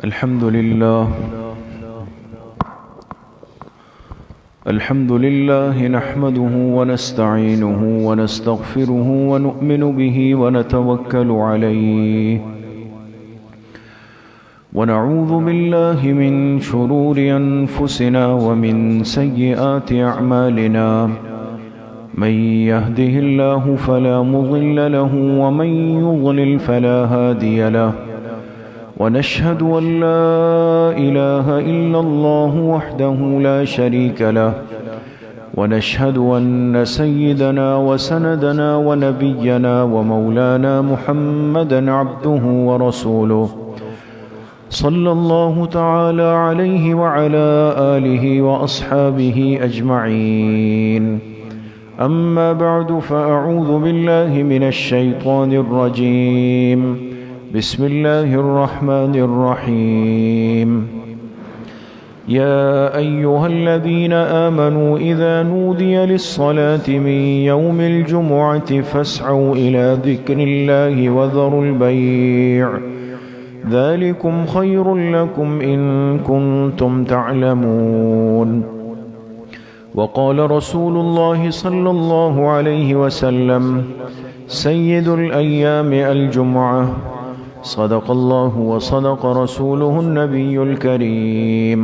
الحمد لله نحمده ونستعينه ونستغفره ونؤمن به ونتوكل عليه ونعوذ بالله من شرور أنفسنا ومن سيئات أعمالنا من يهده الله فلا مضل له ومن يضلل فلا هادي له ونشهد أن لا إله إلا الله وحده لا شريك له ونشهد أن سيدنا وسندنا ونبينا ومولانا محمدا عبده ورسوله صلى الله تعالى عليه وعلى آله وأصحابه أجمعين أما بعد فأعوذ بالله من الشيطان الرجيم بسم الله الرحمن الرحيم يا أيها الذين آمنوا إذا نودي للصلاة من يوم الجمعة فاسعوا إلى ذكر الله وذروا البيع ذلكم خير لكم إن كنتم تعلمون وقال رسول الله صلى الله عليه وسلم سيد الأيام الجمعة صدق الله وصدق رسوله النبي الكريم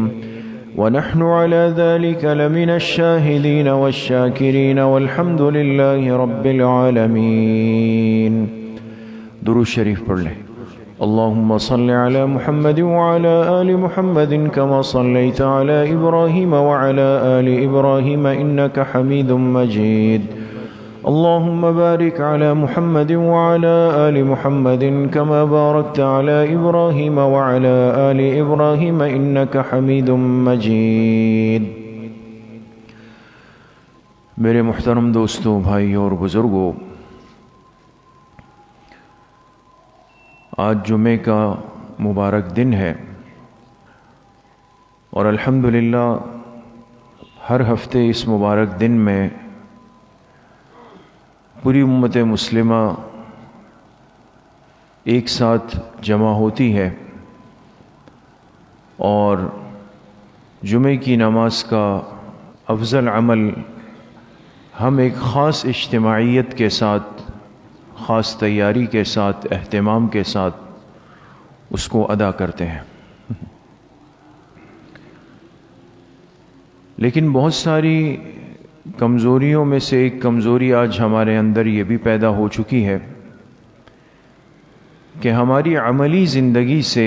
ونحن على ذلك لمن الشاهدين والشاكرين والحمد لله رب العالمين. درود شریف پڑھ لیں. اللهم صل على محمد وعلى آل محمد كما صليت على إبراهيم وعلى آل إبراهيم إنك حميد مجيد. اللهم بارك على محمد وعلى آل محمد كما باركت على إبراهيم وعلى آل إبراهيم إنك حميد مجيد. میرے محترم دوستوں، بھائیوں اور بزرگوں، آج جمعے کا مبارک دن ہے اور الحمدللہ ہر ہفتے اس مبارک دن میں پوری امت مسلمہ ایک ساتھ جمع ہوتی ہے اور جمعے کی نماز کا افضل عمل ہم ایک خاص اجتماعیت کے ساتھ، خاص تیاری کے ساتھ، اہتمام کے ساتھ اس کو ادا کرتے ہیں. لیکن بہت ساری کمزوریوں میں سے ایک کمزوری آج ہمارے اندر یہ بھی پیدا ہو چکی ہے کہ ہماری عملی زندگی سے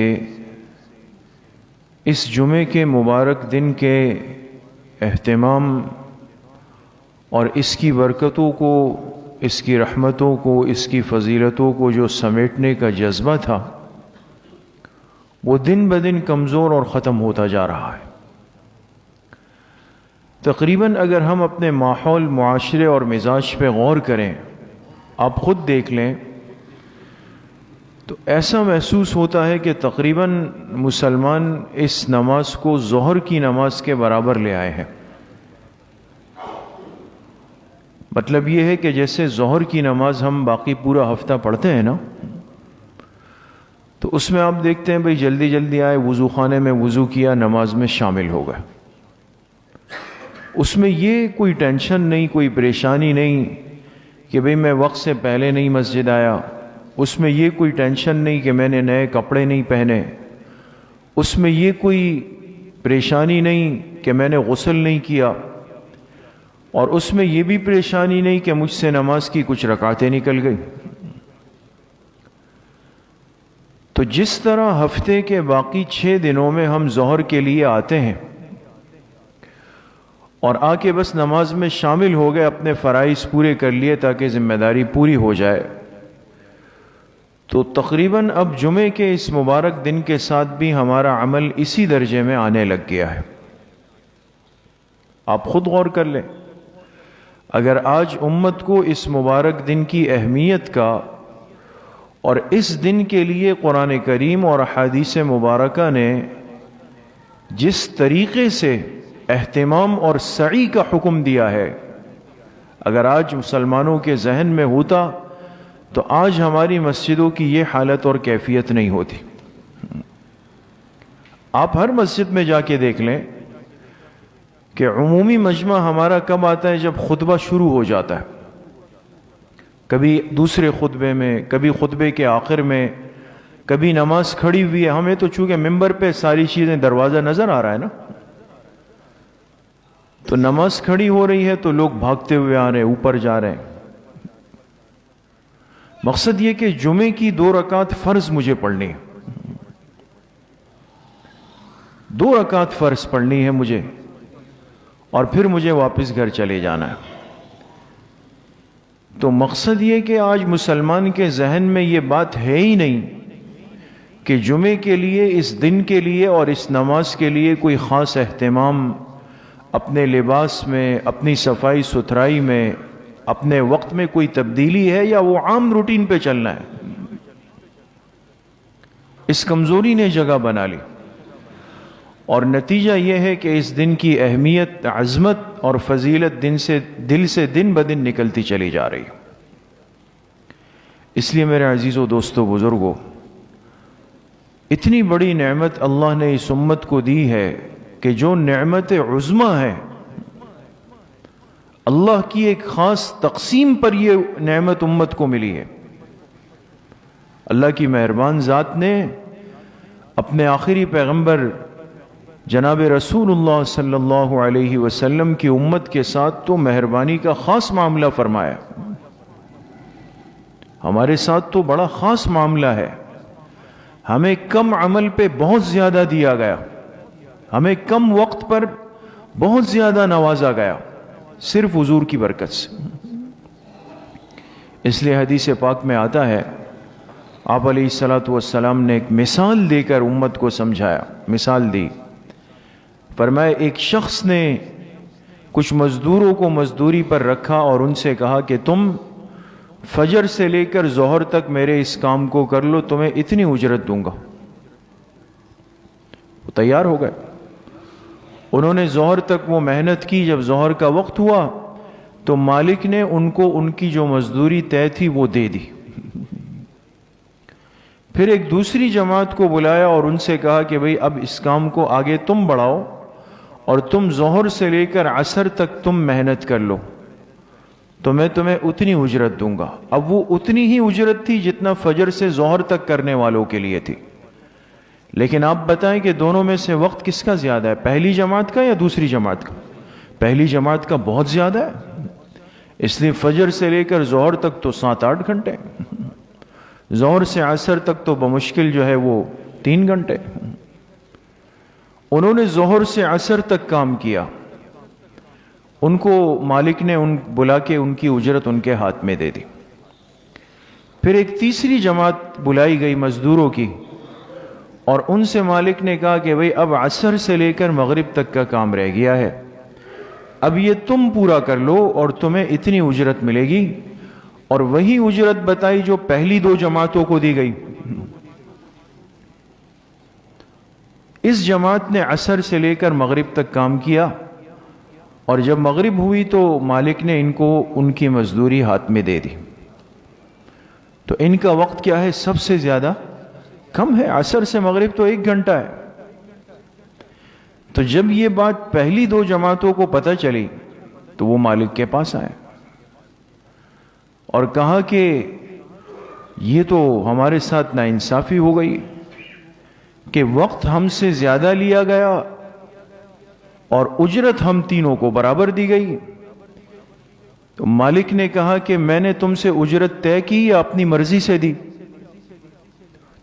اس جمعے کے مبارک دن کے اہتمام اور اس کی برکتوں کو، اس کی رحمتوں کو، اس کی فضیلتوں کو جو سمیٹنے کا جذبہ تھا، وہ دن بدن کمزور اور ختم ہوتا جا رہا ہے. تقریباً اگر ہم اپنے ماحول، معاشرے اور مزاج پہ غور کریں، آپ خود دیکھ لیں تو ایسا محسوس ہوتا ہے کہ تقریباً مسلمان اس نماز کو ظہر کی نماز کے برابر لے آئے ہیں. مطلب یہ ہے کہ جیسے ظہر کی نماز ہم باقی پورا ہفتہ پڑھتے ہیں نا، تو اس میں آپ دیکھتے ہیں بھئی جلدی جلدی آئے، وضو خانے میں وضو کیا، نماز میں شامل ہو گئے. اس میں یہ کوئی ٹینشن نہیں، کوئی پریشانی نہیں کہ بھئی میں وقت سے پہلے نہیں مسجد آیا. اس میں یہ کوئی ٹینشن نہیں کہ میں نے نئے کپڑے نہیں پہنے. اس میں یہ کوئی پریشانی نہیں کہ میں نے غسل نہیں کیا. اور اس میں یہ بھی پریشانی نہیں کہ مجھ سے نماز کی کچھ رکعتیں نکل گئی. تو جس طرح ہفتے کے باقی 6 دنوں میں ہم ظہر کے لیے آتے ہیں اور آ کے بس نماز میں شامل ہو گئے، اپنے فرائض پورے کر لیے تاکہ ذمہ داری پوری ہو جائے، تو تقریباً اب جمعے کے اس مبارک دن کے ساتھ بھی ہمارا عمل اسی درجے میں آنے لگ گیا ہے. آپ خود غور کر لیں، اگر آج امت کو اس مبارک دن کی اہمیت کا اور اس دن کے لیے قرآن کریم اور احادیث مبارکہ نے جس طریقے سے اہتمام اور سعی کا حکم دیا ہے، اگر آج مسلمانوں کے ذہن میں ہوتا تو آج ہماری مسجدوں کی یہ حالت اور کیفیت نہیں ہوتی. آپ ہر مسجد میں جا کے دیکھ لیں کہ عمومی مجمع ہمارا کب آتا ہے؟ جب خطبہ شروع ہو جاتا ہے، کبھی دوسرے خطبے میں، کبھی خطبے کے آخر میں، کبھی نماز کھڑی ہوئی ہے۔ ہمیں تو چونکہ ممبر پہ ساری چیزیں دروازہ نظر آ رہا ہے نا، تو نماز کھڑی ہو رہی ہے تو لوگ بھاگتے ہوئے آ رہے ہیں، اوپر جا رہے ہیں۔ مقصد یہ کہ جمعے کی 2 رکعت فرض مجھے پڑھنی ہے، 2 رکعت فرض پڑھنی ہے مجھے، اور پھر مجھے واپس گھر چلے جانا ہے۔ تو مقصد یہ کہ آج مسلمان کے ذہن میں یہ بات ہے ہی نہیں کہ جمعے کے لیے، اس دن کے لیے اور اس نماز کے لیے کوئی خاص اہتمام اپنے لباس میں، اپنی صفائی ستھرائی میں، اپنے وقت میں کوئی تبدیلی ہے، یا وہ عام روٹین پہ چلنا ہے۔ اس کمزوری نے جگہ بنا لی، اور نتیجہ یہ ہے کہ اس دن کی اہمیت، عظمت اور فضیلت دل سے دن بدن نکلتی چلی جا رہی۔ اس لیے میرے عزیزوں، دوستوں، بزرگوں، اتنی بڑی نعمت اللہ نے اس امت کو دی ہے کہ جو نعمت عظمی ہے، اللہ کی ایک خاص تقسیم پر یہ نعمت امت کو ملی ہے۔ اللہ کی مہربان ذات نے اپنے آخری پیغمبر جناب رسول اللہ صلی اللہ علیہ وسلم کی امت کے ساتھ تو مہربانی کا خاص معاملہ فرمایا۔ ہمارے ساتھ تو بڑا خاص معاملہ ہے۔ ہمیں کم عمل پہ بہت زیادہ دیا گیا، ہمیں کم وقت پر بہت زیادہ نوازا گیا، صرف حضور کی برکت سے۔ اس لیے حدیث پاک میں آتا ہے، آپ علیہ الصلوۃ والسلام نے ایک مثال دے کر امت کو سمجھایا، مثال دی۔ فرمایا ایک شخص نے کچھ مزدوروں کو مزدوری پر رکھا اور ان سے کہا کہ تم فجر سے لے کر ظہر تک میرے اس کام کو کر لو، تمہیں اتنی اجرت دوں گا۔ وہ تیار ہو گئے، انہوں نے ظہر تک وہ محنت کی۔ جب ظہر کا وقت ہوا تو مالک نے ان کو ان کی جو مزدوری طے تھی وہ دے دی۔ پھر ایک دوسری جماعت کو بلایا اور ان سے کہا کہ بھئی اب اس کام کو آگے تم بڑھاؤ، اور تم ظہر سے لے کر عصر تک تم محنت کر لو، تو میں تمہیں اتنی اجرت دوں گا۔ اب وہ اتنی ہی اجرت تھی جتنا فجر سے ظہر تک کرنے والوں کے لیے تھی۔ لیکن آپ بتائیں کہ دونوں میں سے وقت کس کا زیادہ ہے، پہلی جماعت کا یا دوسری جماعت کا؟ پہلی جماعت کا بہت زیادہ ہے۔ اس لیے فجر سے لے کر ظہر تک تو 7-8 گھنٹے، ظہر سے عصر تک تو بمشکل جو ہے وہ 3 گھنٹے۔ انہوں نے ظہر سے عصر تک کام کیا، ان کو مالک نے بلا کے ان کی اجرت ان کے ہاتھ میں دے دی۔ پھر ایک تیسری جماعت بلائی گئی مزدوروں کی، اور ان سے مالک نے کہا کہ بھئی اب عصر سے لے کر مغرب تک کا کام رہ گیا ہے، اب یہ تم پورا کر لو اور تمہیں اتنی اجرت ملے گی۔ اور وہی اجرت بتائی جو پہلی 2 جماعتوں کو دی گئی۔ اس جماعت نے عصر سے لے کر مغرب تک کام کیا، اور جب مغرب ہوئی تو مالک نے ان کو ان کی مزدوری ہاتھ میں دے دی۔ تو ان کا وقت کیا ہے؟ سب سے زیادہ کم ہے۔ عصر سے مغرب تو 1 گھنٹہ ہے۔ تو جب یہ بات پہلی 2 جماعتوں کو پتہ چلی تو وہ مالک کے پاس آئے اور کہا کہ یہ تو ہمارے ساتھ ناانصافی ہو گئی کہ وقت ہم سے زیادہ لیا گیا اور اجرت ہم تینوں کو برابر دی گئی۔ تو مالک نے کہا کہ میں نے تم سے اجرت طے کی یا اپنی مرضی سے دی؟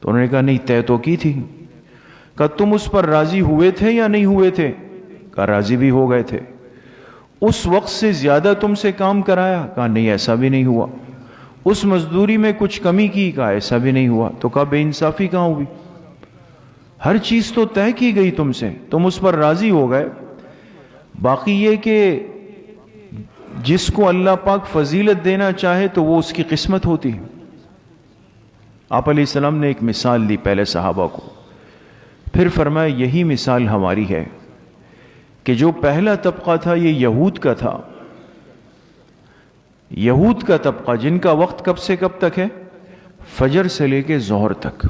تو انہوں نے کہا نہیں، طے تو کی تھی۔ کہا تم اس پر راضی ہوئے تھے یا نہیں ہوئے تھے؟ کہا راضی بھی ہو گئے تھے۔ اس وقت سے زیادہ تم سے کام کرایا؟ کہا نہیں، ایسا بھی نہیں ہوا۔ اس مزدوری میں کچھ کمی کی؟ کہا ایسا بھی نہیں ہوا۔ تو کہا بے انصافی کہاں ہوئی؟ ہر چیز تو طے کی گئی تم سے، تم اس پر راضی ہو گئے۔ باقی یہ کہ جس کو اللہ پاک فضیلت دینا چاہے تو وہ اس کی قسمت ہوتی ہے۔ آپ علیہ السلام نے ایک مثال دی پہلے صحابہ کو، پھر فرمایا یہی مثال ہماری ہے کہ جو پہلا طبقہ تھا یہ یہود کا تھا، یہود کا طبقہ جن کا وقت کب سے کب تک ہے؟ فجر سے لے کے ظہر تک۔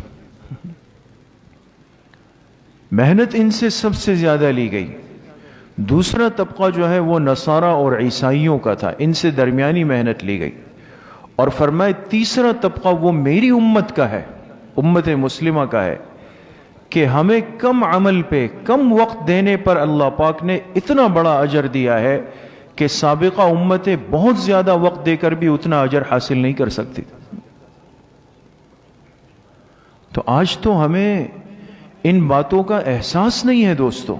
محنت ان سے سب سے زیادہ لی گئی. دوسرا طبقہ جو ہے وہ نصارہ اور عیسائیوں کا تھا، ان سے درمیانی محنت لی گئی. اور فرمائے تیسرا طبقہ وہ میری امت کا ہے، امت مسلمہ کا ہے، کہ ہمیں کم عمل پہ کم وقت دینے پر اللہ پاک نے اتنا بڑا اجر دیا ہے کہ سابقہ امتیں بہت زیادہ وقت دے کر بھی اتنا اجر حاصل نہیں کر سکتی. تو آج تو ہمیں ان باتوں کا احساس نہیں ہے دوستو.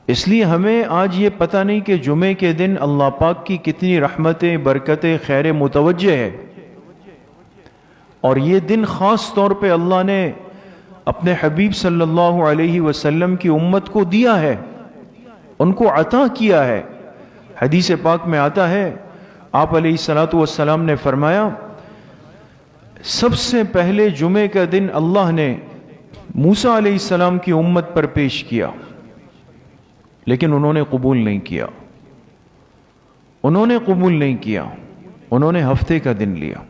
اس لیے ہمیں آج یہ پتہ نہیں کہ جمعے کے دن اللہ پاک کی کتنی رحمتیں، برکتیں، خیر متوجہ ہے. اور یہ دن خاص طور پہ اللہ نے اپنے حبیب صلی اللہ علیہ وسلم کی امت کو دیا ہے، ان کو عطا کیا ہے. حدیث پاک میں آتا ہے، آپ علیہ الصلوۃ والسلام نے فرمایا سب سے پہلے جمعے کا دن اللہ نے موسیٰ علیہ السلام کی امت پر پیش کیا، لیکن انہوں نے قبول نہیں کیا. انہوں نے قبول نہیں کیا، انہوں نے ہفتے کا دن لیا.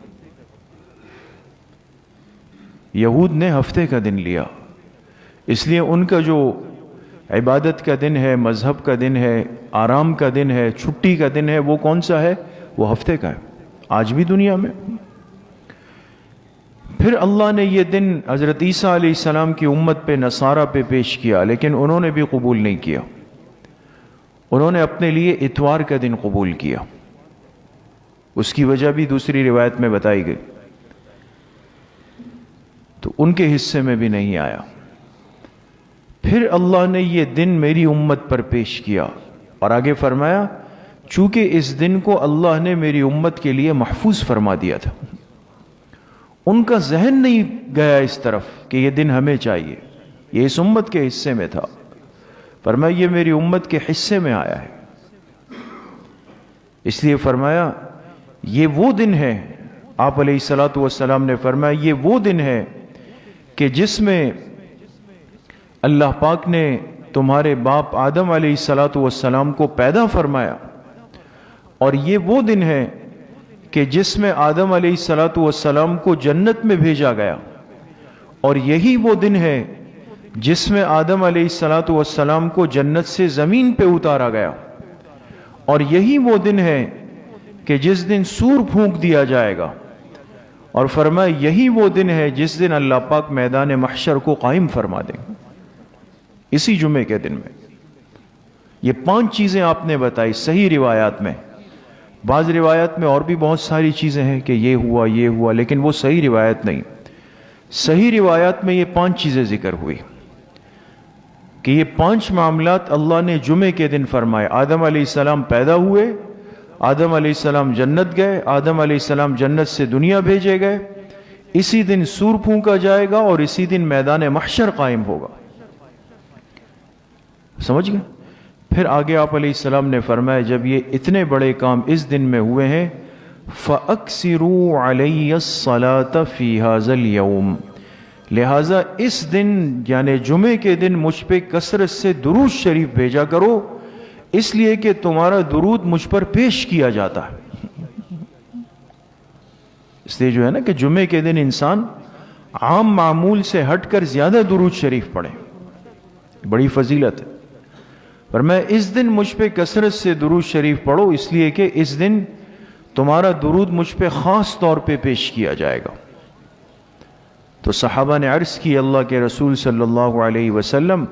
یہود نے ہفتے کا دن لیا. اس لیے ان کا جو عبادت کا دن ہے، مذہب کا دن ہے، آرام کا دن ہے، چھٹی کا دن ہے، وہ کون سا ہے؟ وہ ہفتے کا ہے. آج بھی دنیا میں. پھر اللہ نے یہ دن حضرت عیسیٰ علیہ السلام کی امت پہ، نصارہ پہ پیش کیا، لیکن انہوں نے بھی قبول نہیں کیا. انہوں نے اپنے لیے اتوار کا دن قبول کیا. اس کی وجہ بھی دوسری روایت میں بتائی گئی. تو ان کے حصے میں بھی نہیں آیا. پھر اللہ نے یہ دن میری امت پر پیش کیا اور آگے فرمایا چونکہ اس دن کو اللہ نے میری امت کے لیے محفوظ فرما دیا تھا. ان کا ذہن نہیں گیا اس طرف کہ یہ دن ہمیں چاہیے، یہ اس امت کے حصے میں تھا. فرمایا یہ میری امت کے حصے میں آیا ہے. اس لیے فرمایا یہ وہ دن ہے، آپ علیہ الصلوۃ والسلام نے فرمایا یہ وہ دن ہے کہ جس میں اللہ پاک نے تمہارے باپ آدم علیہ الصلوۃ والسلام کو پیدا فرمایا، اور یہ وہ دن ہے کہ جس میں آدم علیہ الصلوۃ والسلام کو جنت میں بھیجا گیا، اور یہی وہ دن ہے جس میں آدم علیہ الصلوۃ والسلام کو جنت سے زمین پہ اتارا گیا، اور یہی وہ دن ہے کہ جس دن سور پھونک دیا جائے گا، اور فرمایا یہی وہ دن ہے جس دن اللہ پاک میدان محشر کو قائم فرما دیں گے. اسی جمعے کے دن میں یہ 5 چیزیں آپ نے بتائی صحیح روایات میں. بعض روایات میں اور بھی بہت ساری چیزیں ہیں کہ یہ ہوا، لیکن وہ صحیح روایت نہیں. صحیح روایات میں یہ 5 چیزیں ذکر ہوئی کہ یہ 5 معاملات اللہ نے جمعے کے دن فرمائے. آدم علیہ السلام پیدا ہوئے، آدم علیہ السلام جنت گئے، آدم علیہ السلام جنت سے دنیا بھیجے گئے، اسی دن سور پھونکا جائے گا، اور اسی دن میدان محشر قائم ہوگا. سمجھ گئے؟ پھر آگے آپ علیہ السلام نے فرمایا جب یہ اتنے بڑے کام اس دن میں ہوئے ہیں فَأَكْسِرُوا عَلَيَّ الصَّلَاةَ فِي هَذَا الْيَوْمِ، لہٰذا اس دن یعنی جمعے کے دن مجھ پہ کثرت سے درود شریف بھیجا کرو، اس لیے کہ تمہارا درود مجھ پر پیش کیا جاتا ہے. اس لیے جو ہے نا کہ جمعے کے دن انسان عام معمول سے ہٹ کر زیادہ درود شریف پڑھے، بڑی فضیلت ہے. پر میں اس دن مجھ پہ کثرت سے درود شریف پڑھو، اس لیے کہ اس دن تمہارا درود مجھ پہ خاص طور پہ پیش کیا جائے گا. تو صحابہ نے عرض کی اللہ کے رسول صلی اللہ علیہ وسلم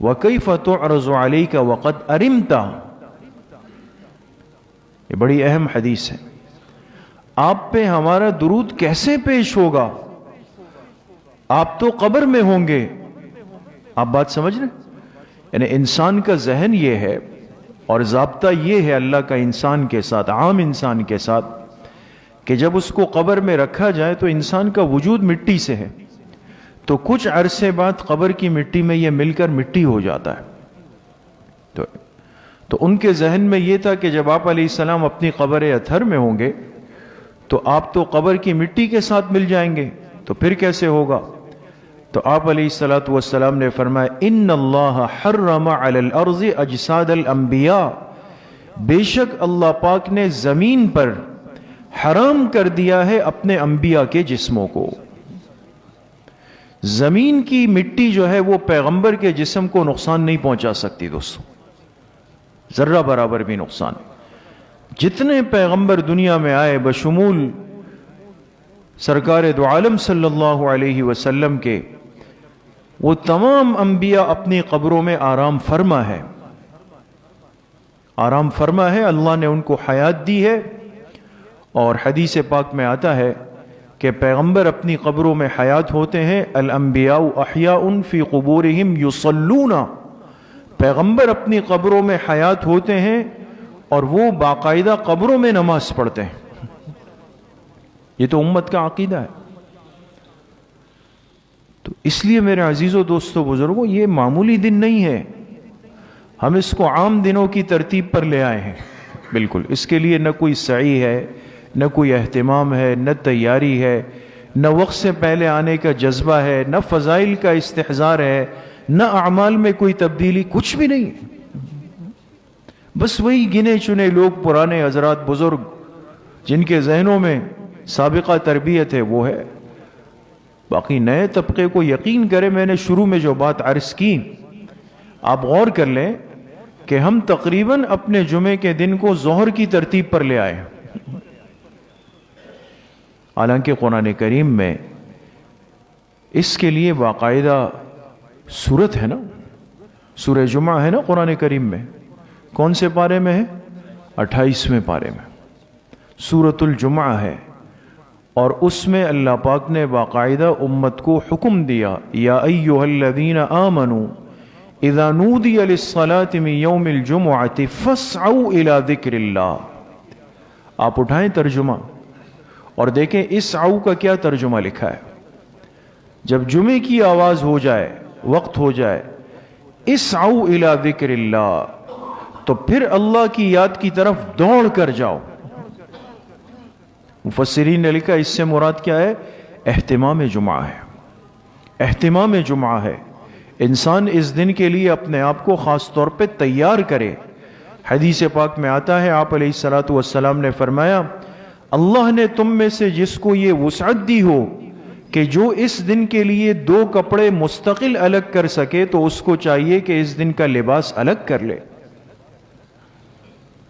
وَكَيْفَ تُعْرَضُ عَلَيْكَ وَقَدْ أَرِمْتَ، یہ بڑی اہم حدیث ہے. آپ پہ ہمارا درود کیسے پیش ہوگا؟ آپ تو قبر میں ہوں گے. آپ بات سمجھ رہے؟ یعنی انسان کا ذہن یہ ہے اور ضابطہ یہ ہے اللہ کا انسان کے ساتھ، عام انسان کے ساتھ، کہ جب اس کو قبر میں رکھا جائے تو انسان کا وجود مٹی سے ہے، تو کچھ عرصے بعد قبر کی مٹی میں یہ مل کر مٹی ہو جاتا ہے. تو ان کے ذہن میں یہ تھا کہ جب آپ علیہ السلام اپنی قبر اطہر میں ہوں گے تو آپ تو قبر کی مٹی کے ساتھ مل جائیں گے، تو پھر کیسے ہوگا؟ تو آپ علیہ الصلوۃ والسلام نے فرمایا ان اللہ حرم علی الارض اجساد الانبیاء، بے شک اللہ پاک نے زمین پر حرام کر دیا ہے اپنے انبیاء کے جسموں کو. زمین کی مٹی جو ہے وہ پیغمبر کے جسم کو نقصان نہیں پہنچا سکتی دوستو، ذرہ برابر بھی نقصان۔ جتنے پیغمبر دنیا میں آئے بشمول سرکار دو عالم صلی اللہ علیہ وسلم کے، وہ تمام انبیاء اپنی قبروں میں آرام فرما ہے، آرام فرما ہے، اللہ نے ان کو حیات دی ہے۔ اور حدیث پاک میں آتا ہے کہ پیغمبر اپنی قبروں میں حیات ہوتے ہیں، الانبیاء احیاء فی قبورہم یصلون، پیغمبر اپنی قبروں میں حیات ہوتے ہیں اور وہ باقاعدہ قبروں میں نماز پڑھتے ہیں۔ یہ تو امت کا عقیدہ ہے۔ تو اس لیے میرے عزیزو دوستو بزرگوں، یہ معمولی دن نہیں ہے، ہم اس کو عام دنوں کی ترتیب پر لے آئے ہیں۔ بالکل اس کے لیے نہ کوئی سعی ہے، نہ کوئی اہتمام ہے، نہ تیاری ہے، نہ وقت سے پہلے آنے کا جذبہ ہے، نہ فضائل کا استحضار ہے، نہ اعمال میں کوئی تبدیلی، کچھ بھی نہیں۔ بس وہی گنے چنے لوگ، پرانے حضرات بزرگ جن کے ذہنوں میں سابقہ تربیت ہے وہ ہے۔ باقی نئے طبقے کو یقین کرے، میں نے شروع میں جو بات عرض کی، آپ غور کر لیں کہ ہم تقریباً اپنے جمعے کے دن کو ظہر کی ترتیب پر لے آئے، حالانکہ قرآن کریم میں اس کے لیے باقاعدہ سورت ہے نا، سورہ جمعہ ہے نا قرآن کریم میں۔ کون سے پارے میں ہے؟ 28ویں پارے میں سورۃ الجمعہ ہے، اور اس میں اللہ پاک نے باقاعدہ امت کو حکم دیا، یا ایھا الذین آمنوا اذا نودی للصلاۃ من یوم الجمعۃ فاسعوا الی ذکر اللہ۔ آپ اٹھائیں ترجمہ اور دیکھیں اسعوا کا کیا ترجمہ لکھا ہے۔ جب جمعے کی آواز ہو جائے، وقت ہو جائے، اسعوا الی ذکر اللہ، تو پھر اللہ کی یاد کی طرف دوڑ کر جاؤ۔ مفسرین نے لکھا اس سے مراد کیا ہے؟ اہتمام جمعہ ہے، اہتمام جمعہ ہے۔ انسان اس دن کے لیے اپنے آپ کو خاص طور پہ تیار کرے۔ حدیث پاک میں آتا ہے، آپ علیہ الصلوۃ والسلام نے فرمایا، اللہ نے تم میں سے جس کو یہ وسعت دی ہو کہ جو اس دن کے لیے 2 کپڑے مستقل الگ کر سکے، تو اس کو چاہیے کہ اس دن کا لباس الگ کر لے،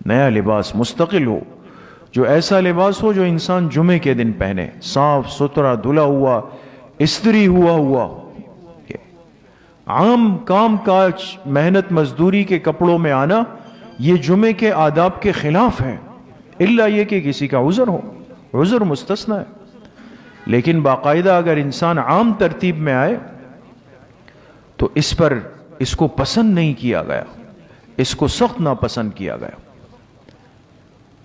نیا لباس مستقل ہو، جو ایسا لباس ہو جو انسان جمعے کے دن پہنے، صاف ستھرا دھلا ہوا، استری ہوا۔ عام کام کاج محنت مزدوری کے کپڑوں میں آنا یہ جمعے کے آداب کے خلاف ہے، الا یہ کہ کسی کا عذر ہو، عذر مستثنیٰ ہے۔ لیکن باقاعدہ اگر انسان عام ترتیب میں آئے تو اس کو پسند نہیں کیا گیا، اس کو سخت ناپسند کیا گیا۔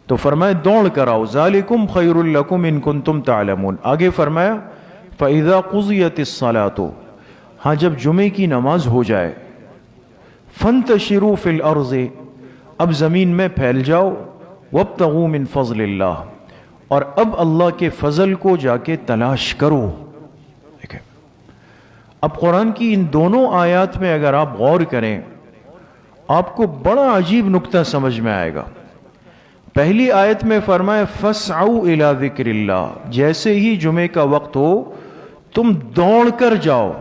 تو فرمایا دوڑ کر آؤ، ذالکم خیر لکم ان کنتم تعلمون۔ آگے فرمایا فاذا قضیت الصلاۃ، ہاں جب جمعے کی نماز ہو جائے، فانتشروا فی الارض، اب زمین میں پھیل جاؤ، وابتغوا من فضل اللہ، اور اب اللہ کے فضل کو جا کے تلاش کرو۔ دیکھیں اب قرآن کی ان دونوں آیات میں اگر آپ غور کریں، آپ کو بڑا عجیب نکتہ سمجھ میں آئے گا۔ پہلی آیت میں فرمایا فاسعوا الی ذکر اللہ، جیسے ہی جمعے کا وقت ہو تم دوڑ کر جاؤ۔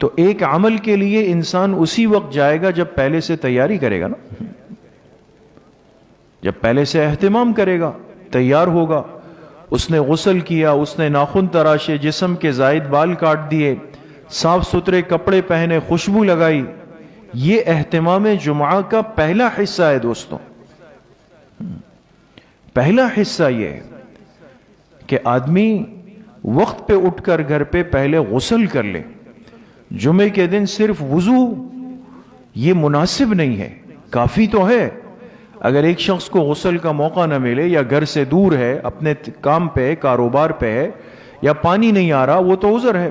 تو ایک عمل کے لیے انسان اسی وقت جائے گا جب پہلے سے تیاری کرے گا نا، جب پہلے سے اہتمام کرے گا، تیار ہوگا، اس نے غسل کیا، اس نے ناخن تراشے، جسم کے زائد بال کاٹ دیے، صاف ستھرے کپڑے پہنے، خوشبو لگائی۔ یہ اہتمام جمعہ کا پہلا حصہ ہے دوستوں۔ پہلا حصہ یہ ہے کہ آدمی وقت پہ اٹھ کر گھر پہ پہلے غسل کر لے۔ جمعے کے دن صرف وضو یہ مناسب نہیں ہے، کافی تو ہے۔ اگر ایک شخص کو غسل کا موقع نہ ملے، یا گھر سے دور ہے، اپنے کام پہ کاروبار پہ ہے، یا پانی نہیں آ رہا، وہ تو عذر ہے۔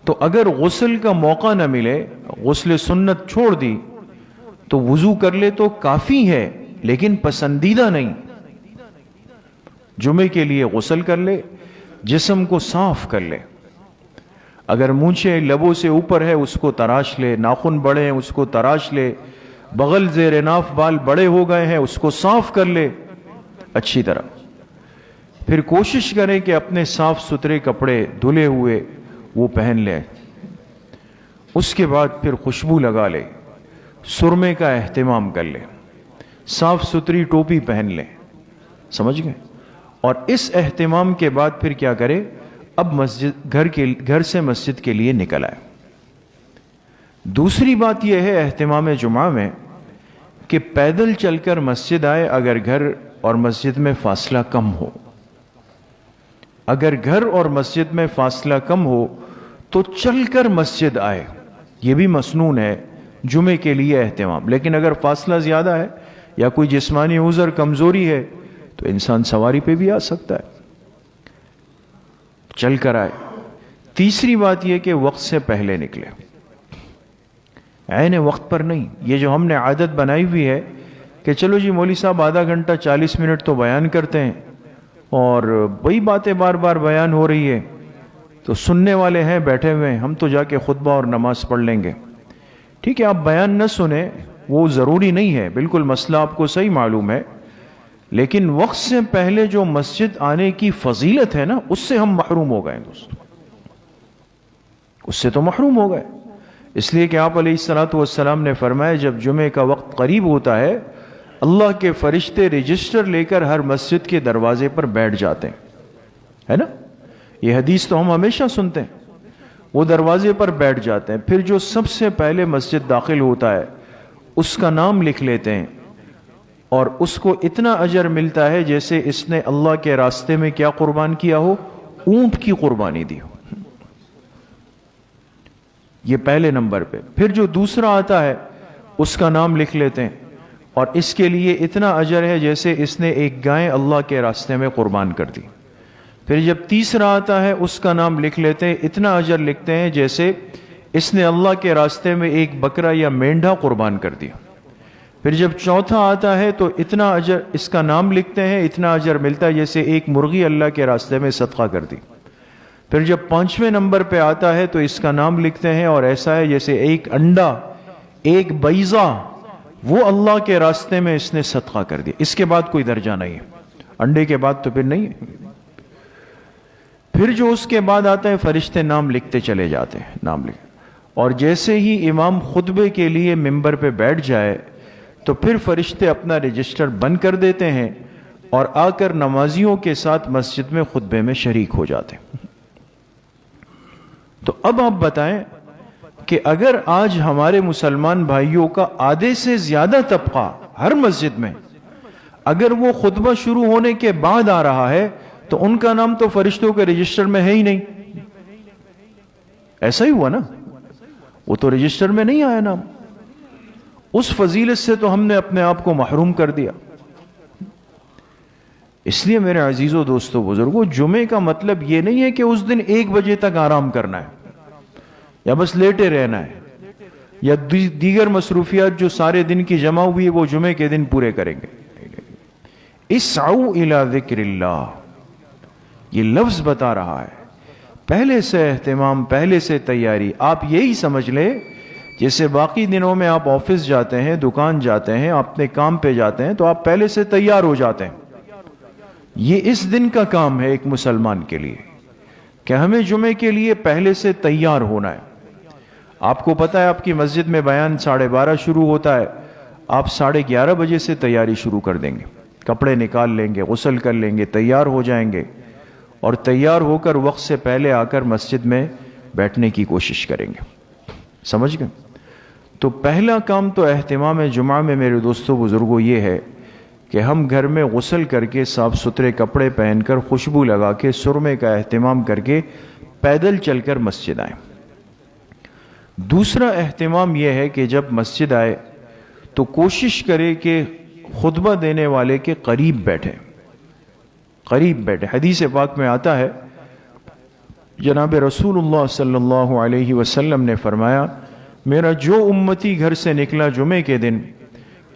تو اگر غسل کا موقع نہ ملے، غسل سنت چھوڑ دی، تو وضو کر لے تو کافی ہے، لیکن پسندیدہ نہیں۔ جمعے کے لیے غسل کر لے، جسم کو صاف کر لے، اگر مونچھیں لبوں سے اوپر ہے اس کو تراش لے، ناخن بڑے ہیں اس کو تراش لے، بغل زیر ناف بال بڑے ہو گئے ہیں اس کو صاف کر لے اچھی طرح۔ پھر کوشش کریں کہ اپنے صاف ستھرے کپڑے دھلے ہوئے وہ پہن لیں، اس کے بعد پھر خوشبو لگا لیں، سرمے کا اہتمام کر لیں، صاف ستھری ٹوپی پہن لیں، سمجھ گئے؟ اور اس اہتمام کے بعد پھر کیا کرے؟ اب گھر سے مسجد کے لیے نکل آئے۔ دوسری بات یہ ہے اہتمام جمعہ میں کہ پیدل چل کر مسجد آئے اگر گھر اور مسجد میں فاصلہ کم ہو۔ اگر گھر اور مسجد میں فاصلہ کم ہو تو چل کر مسجد آئے، یہ بھی مسنون ہے جمعے کے لیے اہتمام۔ لیکن اگر فاصلہ زیادہ ہے یا کوئی جسمانی عذر کمزوری ہے تو انسان سواری پہ بھی آ سکتا ہے، چل کر آئے۔ تیسری بات یہ کہ وقت سے پہلے نکلے، عین وقت پر نہیں۔ یہ جو ہم نے عادت بنائی ہوئی ہے کہ چلو جی مولوی صاحب آدھا گھنٹہ 40 منٹ تو بیان کرتے ہیں اور وہی باتیں بار بار بیان ہو رہی ہے تو سننے والے ہیں بیٹھے ہوئے ہیں، ہم تو جا کے خطبہ اور نماز پڑھ لیں گے۔ ٹھیک ہے، آپ بیان نہ سنیں، وہ ضروری نہیں ہے، بالکل مسئلہ آپ کو صحیح معلوم ہے، لیکن وقت سے پہلے جو مسجد آنے کی فضیلت ہے نا، اس سے ہم محروم ہو گئے دوست، اس سے تو محروم ہو گئے۔ اس لیے کہ آپ علیہ الصلوۃ والسلام نے فرمایا جب جمعے کا وقت قریب ہوتا ہے اللہ کے فرشتے رجسٹر لے کر ہر مسجد کے دروازے پر بیٹھ جاتے ہیں، ہے نا؟ یہ حدیث تو ہم ہمیشہ سنتے ہیں، وہ دروازے پر بیٹھ جاتے ہیں، پھر جو سب سے پہلے مسجد داخل ہوتا ہے اس کا نام لکھ لیتے ہیں اور اس کو اتنا اجر ملتا ہے جیسے اس نے اللہ کے راستے میں کیا قربان کیا ہو؟ اونٹ کی قربانی دی ہو۔ یہ پہلے نمبر پہ۔ پھر جو دوسرا آتا ہے اس کا نام لکھ لیتے ہیں اور اس کے لیے اتنا اجر ہے جیسے اس نے ایک گائے اللہ کے راستے میں قربان کر دی۔ پھر جب تیسرا آتا ہے اس کا نام لکھ لیتے ہیں، اتنا اجر لکھتے ہیں جیسے اس نے اللہ کے راستے میں ایک بکرا یا مینڈھا قربان کر دیا۔ پھر جب چوتھا آتا ہے تو اتنا اجر، اس کا نام لکھتے ہیں، اتنا اجر ملتا ہے جیسے ایک مرغی اللہ کے راستے میں صدقہ کر دی۔ پھر جب 5ویں نمبر پہ آتا ہے تو اس کا نام لکھتے ہیں اور ایسا ہے جیسے ایک انڈا، ایک بیضہ، وہ اللہ کے راستے میں اس نے صدقہ کر دیا۔ اس کے بعد کوئی درجہ نہیں ہے، انڈے کے بعد تو پھر نہیں ہے۔ پھر جو اس کے بعد آتا ہے فرشتے نام لکھتے چلے جاتے ہیں، نام لکھ، اور جیسے ہی امام خطبے کے لیے ممبر پہ بیٹھ جائے تو پھر فرشتے اپنا رجسٹر بند کر دیتے ہیں اور آ کر نمازیوں کے ساتھ مسجد میں خطبے میں شریک ہو جاتے ہیں۔ تو اب آپ بتائیں کہ اگر آج ہمارے مسلمان بھائیوں کا آدھے سے زیادہ طبقہ ہر مسجد میں اگر وہ خطبہ شروع ہونے کے بعد آ رہا ہے تو ان کا نام تو فرشتوں کے رجسٹر میں ہے ہی نہیں۔ ایسا ہی ہوا نا، وہ تو رجسٹر میں نہیں آیا نام۔ اس فضیلت سے تو ہم نے اپنے آپ کو محروم کر دیا۔ اس لیے میرے عزیزوں، دوستوں، بزرگوں، جمعے کا مطلب یہ نہیں ہے کہ اس دن 1 بجے تک آرام کرنا ہے یا بس لیٹے رہنا ہے یا دیگر مصروفیات جو سارے دن کی جمع ہوئی ہے وہ جمعے کے دن پورے کریں گے۔ اسعوا الی ذکر اللہ، یہ لفظ بتا رہا ہے پہلے سے اہتمام، پہلے سے تیاری۔ آپ یہی سمجھ لیں جیسے باقی دنوں میں آپ آفس جاتے ہیں، دکان جاتے ہیں، اپنے کام پہ جاتے ہیں تو آپ پہلے سے تیار ہو جاتے ہیں۔ یہ اس دن کا کام ہے ایک مسلمان کے لیے کہ ہمیں جمعے کے لیے پہلے سے تیار ہونا ہے۔ آپ کو پتا ہے آپ کی مسجد میں بیان 12:30 شروع ہوتا ہے، آپ 11:30 بجے سے تیاری شروع کر دیں گے، کپڑے نکال لیں گے، غسل کر لیں گے، تیار ہو جائیں گے اور تیار ہو کر وقت سے پہلے آ کر مسجد میں بیٹھنے کی کوشش کریں گے۔ سمجھ گئے؟ تو پہلا کام تو اہتمام جمعہ میں میرے دوستوں بزرگوں یہ ہے کہ ہم گھر میں غسل کر کے صاف ستھرے کپڑے پہن کر خوشبو لگا کے سرمے کا اہتمام کر کے پیدل چل کر مسجد آئیں۔ دوسرا اہتمام یہ ہے کہ جب مسجد آئے تو کوشش کرے کہ خطبہ دینے والے کے قریب بیٹھے، قریب بیٹھے۔ حدیث پاک میں آتا ہے جناب رسول اللہ صلی اللہ علیہ وسلم نے فرمایا، میرا جو امتی گھر سے نکلا جمعے کے دن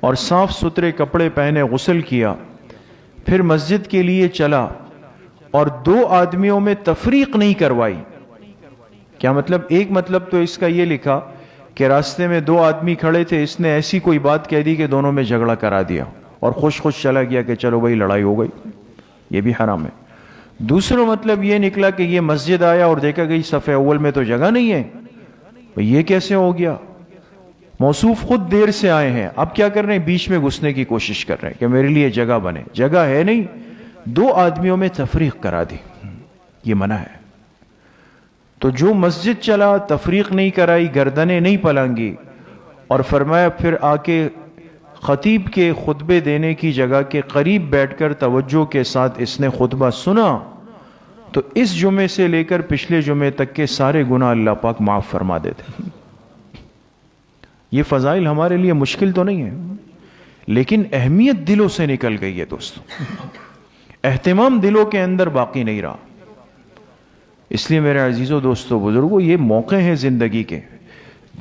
اور صاف ستھرے کپڑے پہنے غسل کیا، پھر مسجد کے لیے چلا اور 2 آدمیوں میں تفریق نہیں کروائی۔ کیا مطلب؟ ایک مطلب تو اس کا یہ لکھا کہ راستے میں 2 آدمی کھڑے تھے، اس نے ایسی کوئی بات کہہ دی کہ دونوں میں جھگڑا کرا دیا اور خوش خوش چلا گیا کہ چلو بھائی لڑائی ہو گئی، یہ بھی حرام ہے۔ دوسرا مطلب یہ نکلا کہ یہ مسجد آیا اور دیکھا گئی صف اول میں تو جگہ نہیں ہے، یہ کیسے ہو گیا؟ موصوف خود دیر سے آئے ہیں، اب کیا کر رہے ہیں؟ بیچ میں گھسنے کی کوشش کر رہے ہیں کہ میرے لیے جگہ بنے، جگہ ہے نہیں، دو آدمیوں میں تفریق کرا دی، یہ منع ہے۔ تو جو مسجد چلا، تفریق نہیں کرائی، گردنیں نہیں پلانگی، اور فرمایا پھر آ کے خطیب کے خطبے دینے کی جگہ کے قریب بیٹھ کر توجہ کے ساتھ اس نے خطبہ سنا، تو اس جمعے سے لے کر پچھلے جمعے تک کے سارے گناہ اللہ پاک معاف فرما دیتے۔ یہ فضائل ہمارے لیے مشکل تو نہیں ہے، لیکن اہمیت دلوں سے نکل گئی ہے دوستو، اہتمام دلوں کے اندر باقی نہیں رہا۔ اس لیے میرے عزیزوں، دوستو، بزرگوں، یہ موقع ہیں زندگی کے،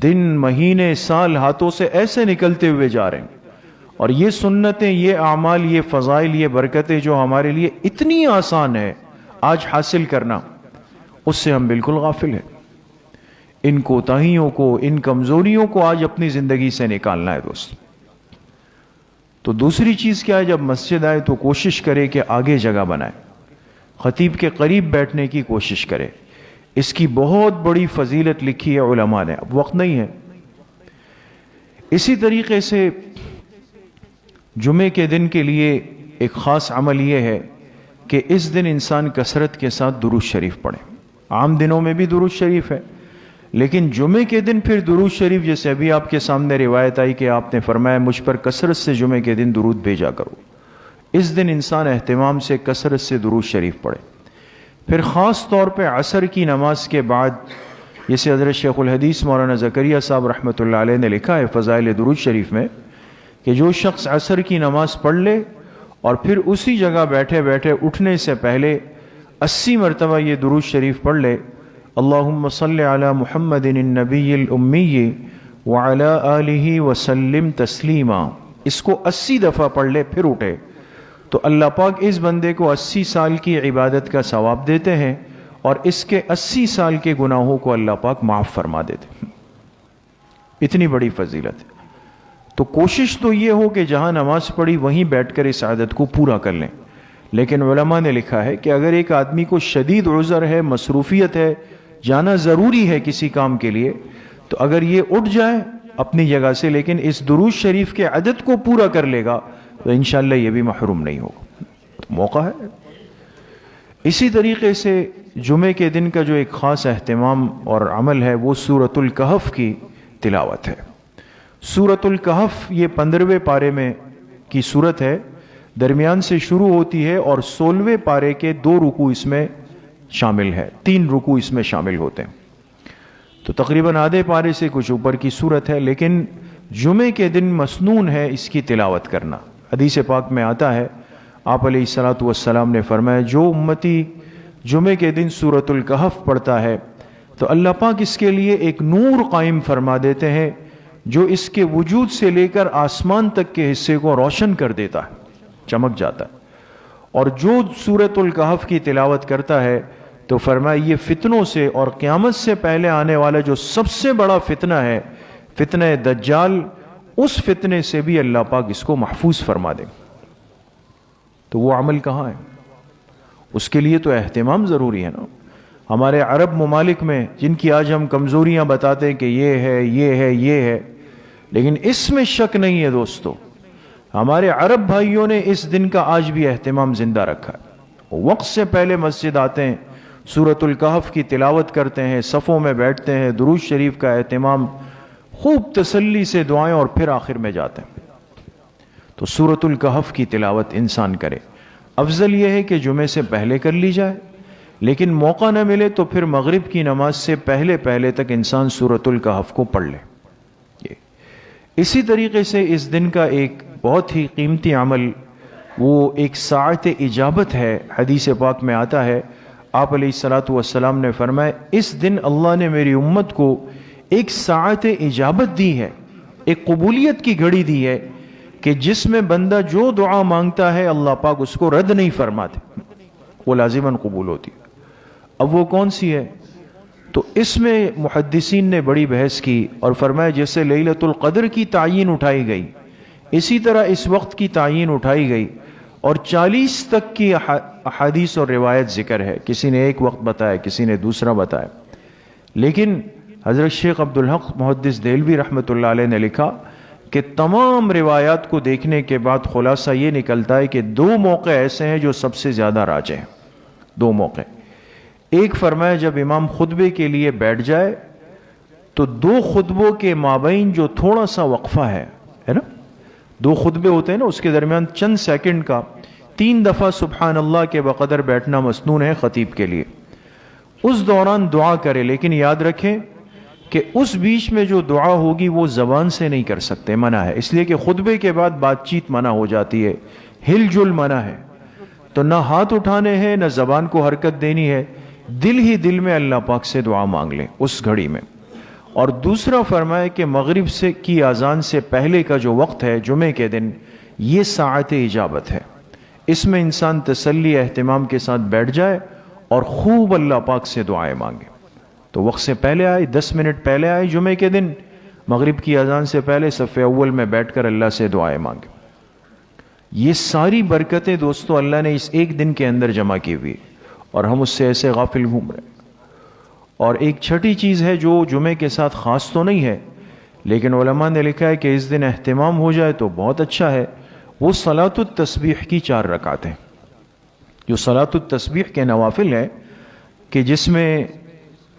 دن، مہینے، سال ہاتھوں سے ایسے نکلتے ہوئے جا رہے ہیں، اور یہ سنتیں، یہ اعمال، یہ فضائل، یہ برکتیں جو ہمارے لیے اتنی آسان ہے آج حاصل کرنا، اس سے ہم بالکل غافل ہیں۔ ان کوتاہیوں کو، ان کمزوریوں کو آج اپنی زندگی سے نکالنا ہے دوست۔ تو دوسری چیز کیا ہے؟ جب مسجد آئے تو کوشش کرے کہ آگے جگہ بنائے، خطیب کے قریب بیٹھنے کی کوشش کرے۔ اس کی بہت بڑی فضیلت لکھی ہے علماء نے، اب وقت نہیں ہے۔ اسی طریقے سے جمعے کے دن کے لیے ایک خاص عمل یہ ہے کہ اس دن انسان کثرت کے ساتھ درود شریف پڑھے۔ عام دنوں میں بھی درود شریف ہے، لیکن جمعے کے دن پھر درود شریف، جیسے ابھی آپ کے سامنے روایت آئی کہ آپ نے فرمایا مجھ پر کثرت سے جمعے کے دن درود بھیجا کرو، اس دن انسان اہتمام سے کثرت سے درود شریف پڑھے۔ پھر خاص طور پہ عصر کی نماز کے بعد، جیسے حضرت شیخ الحدیث مولانا زکریا صاحب رحمۃ اللہ علیہ نے لکھا ہے فضائل درود شریف میں، کہ جو شخص عصر کی نماز پڑھ لے اور پھر اسی جگہ بیٹھے بیٹھے اٹھنے سے پہلے 80 مرتبہ یہ درود شریف پڑھ لے، اللہم صلی علی محمد النبی الامی وعلی آلہ وسلم تسلیما، اس کو 80 دفعہ پڑھ لے پھر اٹھے، تو اللہ پاک اس بندے کو 80 سال کی عبادت کا ثواب دیتے ہیں، اور اس کے 80 سال کے گناہوں کو اللہ پاک معاف فرما دیتے ہیں۔ اتنی بڑی فضیلت ہے۔ تو کوشش تو یہ ہو کہ جہاں نماز پڑھی وہیں بیٹھ کر اس عادت کو پورا کر لیں، لیکن علماء نے لکھا ہے کہ اگر ایک آدمی کو شدید عذر ہے، مصروفیت ہے، جانا ضروری ہے کسی کام کے لیے، تو اگر یہ اٹھ جائے اپنی جگہ سے لیکن اس درود شریف کے عدد کو پورا کر لے گا تو انشاءاللہ یہ بھی محروم نہیں ہوگا، موقع ہے۔ اسی طریقے سے جمعے کے دن کا جو ایک خاص اہتمام اور عمل ہے وہ سورۃ الکہف کی تلاوت ہے۔ سورۃ الکہف یہ 15ویں پارے میں کی سورت ہے، درمیان سے شروع ہوتی ہے اور 16ویں پارے کے 2 رکوع اس میں شامل ہے، 3 رکوع اس میں شامل ہوتے ہیں، تو تقریباً آدھے پارے سے کچھ اوپر کی سورت ہے، لیکن جمعے کے دن مسنون ہے اس کی تلاوت کرنا۔ حدیث پاک میں آتا ہے، آپ علیہ الصلاۃ والسلام نے فرمایا جو امتی جمعے کے دن سورۃ الکہف پڑھتا ہے تو اللہ پاک اس کے لیے ایک نور قائم فرما دیتے ہیں جو اس کے وجود سے لے کر آسمان تک کے حصے کو روشن کر دیتا ہے، چمک جاتا ہے، اور جو سورۃ الکہف کی تلاوت کرتا ہے تو فرمایا یہ فتنوں سے اور قیامت سے پہلے آنے والا جو سب سے بڑا فتنہ ہے، فتنہ دجال، اس فتنے سے بھی اللہ پاک اس کو محفوظ فرما دے۔ تو وہ عمل کہاں ہے؟ اس کے لیے تو اہتمام ضروری ہے نا۔ ہمارے عرب ممالک میں جن کی آج ہم کمزوریاں بتاتے ہیں کہ یہ ہے، یہ ہے، یہ ہے، لیکن اس میں شک نہیں ہے دوستو، ہمارے عرب بھائیوں نے اس دن کا آج بھی اہتمام زندہ رکھا ہے۔ وقت سے پہلے مسجد آتے ہیں، سورۃ الکہف کی تلاوت کرتے ہیں، صفوں میں بیٹھتے ہیں، درود شریف کا اہتمام، خوب تسلی سے دعائیں، اور پھر آخر میں جاتے ہیں۔ تو سورۃ الکہف کی تلاوت انسان کرے۔ افضل یہ ہے کہ جمعے سے پہلے کر لی جائے، لیکن موقع نہ ملے تو پھر مغرب کی نماز سے پہلے تک انسان سورۃ الکہف کو پڑھ لے۔ اسی طریقے سے اس دن کا ایک بہت ہی قیمتی عمل وہ ایک ساعت اجابت ہے۔ حدیث پاک میں آتا ہے، آپ علیہ الصلاۃ والسلام نے فرمایا اس دن اللہ نے میری امت کو ایک ساعت اجابت دی ہے، ایک قبولیت کی گھڑی دی ہے کہ جس میں بندہ جو دعا مانگتا ہے اللہ پاک اس کو رد نہیں فرماتے، وہ لازماً قبول ہوتی ہے۔ اب وہ کون سی ہے؟ تو اس میں محدثین نے بڑی بحث کی اور فرمایا جیسے لیلۃ القدر کی تعین اٹھائی گئی، اسی طرح اس وقت کی تعین اٹھائی گئی، اور 40 تک کی احادیث اور روایت ذکر ہے، کسی نے ایک وقت بتایا، کسی نے دوسرا بتایا، لیکن حضرت شیخ عبدالحق محدث دہلوی رحمۃ اللہ علیہ نے لکھا کہ تمام روایات کو دیکھنے کے بعد خلاصہ یہ نکلتا ہے کہ 2 موقع ایسے ہیں جو سب سے زیادہ راجح ہیں۔ 2 موقع، ایک فرمایا جب امام خطبے کے لیے بیٹھ جائے تو 2 خطبوں کے مابین جو تھوڑا سا وقفہ ہے نا، 2 خطبے ہوتے ہیں نا، اس کے درمیان چند سیکنڈ کا 3 دفعہ سبحان اللہ کے بقدر بیٹھنا مسنون ہے خطیب کے لیے، اس دوران دعا کرے، لیکن یاد رکھیں کہ اس بیچ میں جو دعا ہوگی وہ زبان سے نہیں کر سکتے، منع ہے، اس لیے کہ خطبے کے بعد بات چیت منع ہو جاتی ہے، ہل جل منع ہے، تو نہ ہاتھ اٹھانے ہیں نہ زبان کو حرکت دینی ہے، دل ہی دل میں اللہ پاک سے دعا مانگ لیں اس گھڑی میں۔ اور دوسرا فرمایا کہ مغرب سے کی اذان سے پہلے کا جو وقت ہے جمعے کے دن، یہ ساعت اجابت ہے، اس میں انسان تسلی اہتمام کے ساتھ بیٹھ جائے اور خوب اللہ پاک سے دعائیں مانگے۔ تو وقت سے پہلے آئے، 10 منٹ پہلے آئے جمعے کے دن، مغرب کی اذان سے پہلے صف اول میں بیٹھ کر اللہ سے دعائیں مانگے۔ یہ ساری برکتیں دوستو اللہ نے اس ایک دن کے اندر جمع کی ہوئی، اور ہم اس سے ایسے غافل گھوم رہے ہیں۔ اور ایک چھٹی چیز ہے جو جمعے کے ساتھ خاص تو نہیں ہے، لیکن علماء نے لکھا ہے کہ اس دن اہتمام ہو جائے تو بہت اچھا ہے، وہ صلاۃ التسبیح کی 4 رکعتیں، جو صلاۃ التسبیح کے نوافل ہے، کہ جس میں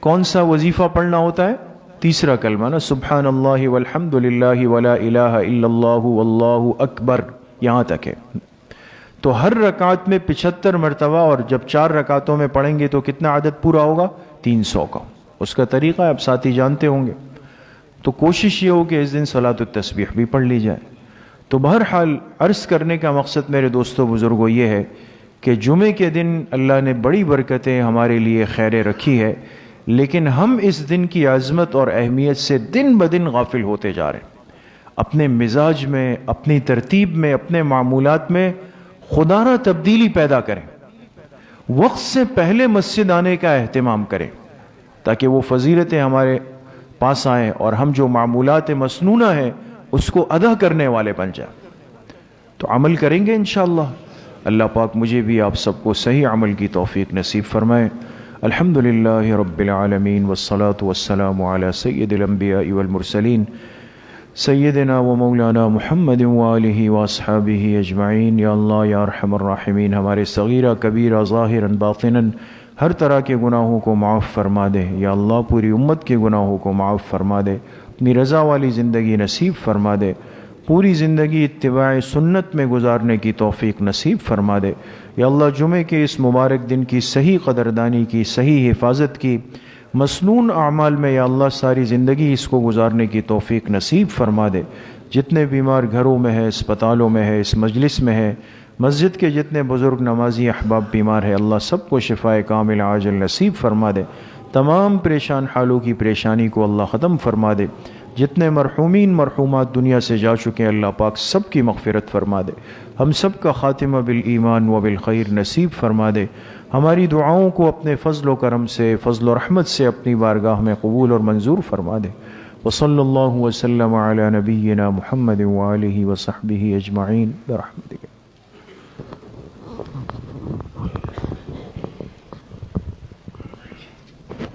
کون سا وظیفہ پڑھنا ہوتا ہے؟ تیسرا کلمہ نا، سبحان اللہ والحمد للہ ولا الہ الا اللہ واللہ اکبر، یہاں تک ہے۔ تو ہر رکعت میں 75 مرتبہ، اور جب 4 رکعتوں میں پڑھیں گے تو کتنا عدد پورا ہوگا؟ 300 کا۔ اس کا طریقہ اب ساتھی جانتے ہوں گے، تو کوشش یہ ہو کہ اس دن صلاۃ التسبیح بھی پڑھ لی جائے۔ تو بہرحال عرض کرنے کا مقصد میرے دوستوں بزرگوں یہ ہے کہ جمعے کے دن اللہ نے بڑی برکتیں ہمارے لیے خیریں رکھی ہے، لیکن ہم اس دن کی عظمت اور اہمیت سے دن بدن غافل ہوتے جا رہے ہیں۔ اپنے مزاج میں، اپنی ترتیب میں، اپنے معمولات میں خدا را تبدیلی پیدا کریں، وقت سے پہلے مسجد آنے کا اہتمام کریں، تاکہ وہ فضیلتیں ہمارے پاس آئیں اور ہم جو معمولات مسنونہ ہیں اس کو ادا کرنے والے بن جائیں۔ تو عمل کریں گے انشاءاللہ۔ اللہ پاک مجھے بھی آپ سب کو صحیح عمل کی توفیق نصیب فرمائے۔ الحمدللہ رب العالمین والصلاة والسلام علی سید الانبیاء والمرسلین سیدنا و مولانا محمد وآلہ واصحابہ اجمعین۔ یا اللہ یا ارحم الراحمین، ہمارے صغیرہ کبیرہ ظاہراً باطناً ہر طرح کے گناہوں کو معاف فرما دے۔ یا اللہ پوری امت کے گناہوں کو معاف فرما دے، اپنی رضا والی زندگی نصیب فرما دے، پوری زندگی اتباع سنت میں گزارنے کی توفیق نصیب فرما دے۔ یا اللہ جمعے کے اس مبارک دن کی صحیح قدردانی کی، صحیح حفاظت کی، مسنون اعمال میں یا اللہ ساری زندگی اس کو گزارنے کی توفیق نصیب فرما دے۔ جتنے بیمار گھروں میں ہے، اسپتالوں میں ہے، اس مجلس میں ہے، مسجد کے جتنے بزرگ نمازی احباب بیمار ہے، اللہ سب کو شفائے کامل عاجل نصیب فرما دے۔ تمام پریشان حالوں کی پریشانی کو اللہ ختم فرما دے۔ جتنے مرحومین مرحومات دنیا سے جا چکے ہیں، اللہ پاک سب کی مغفرت فرما دے۔ ہم سب کا خاتمہ بالایمان و بالخیر نصیب فرما دے۔ ہماری دعاؤں کو اپنے فضل و کرم سے، فضل و رحمت سے اپنی بارگاہ میں قبول اور منظور فرما دے۔ وصلی اللہ وسلم علی نبینا محمد وآلہ وصحبہ اجمعین برحمتک۔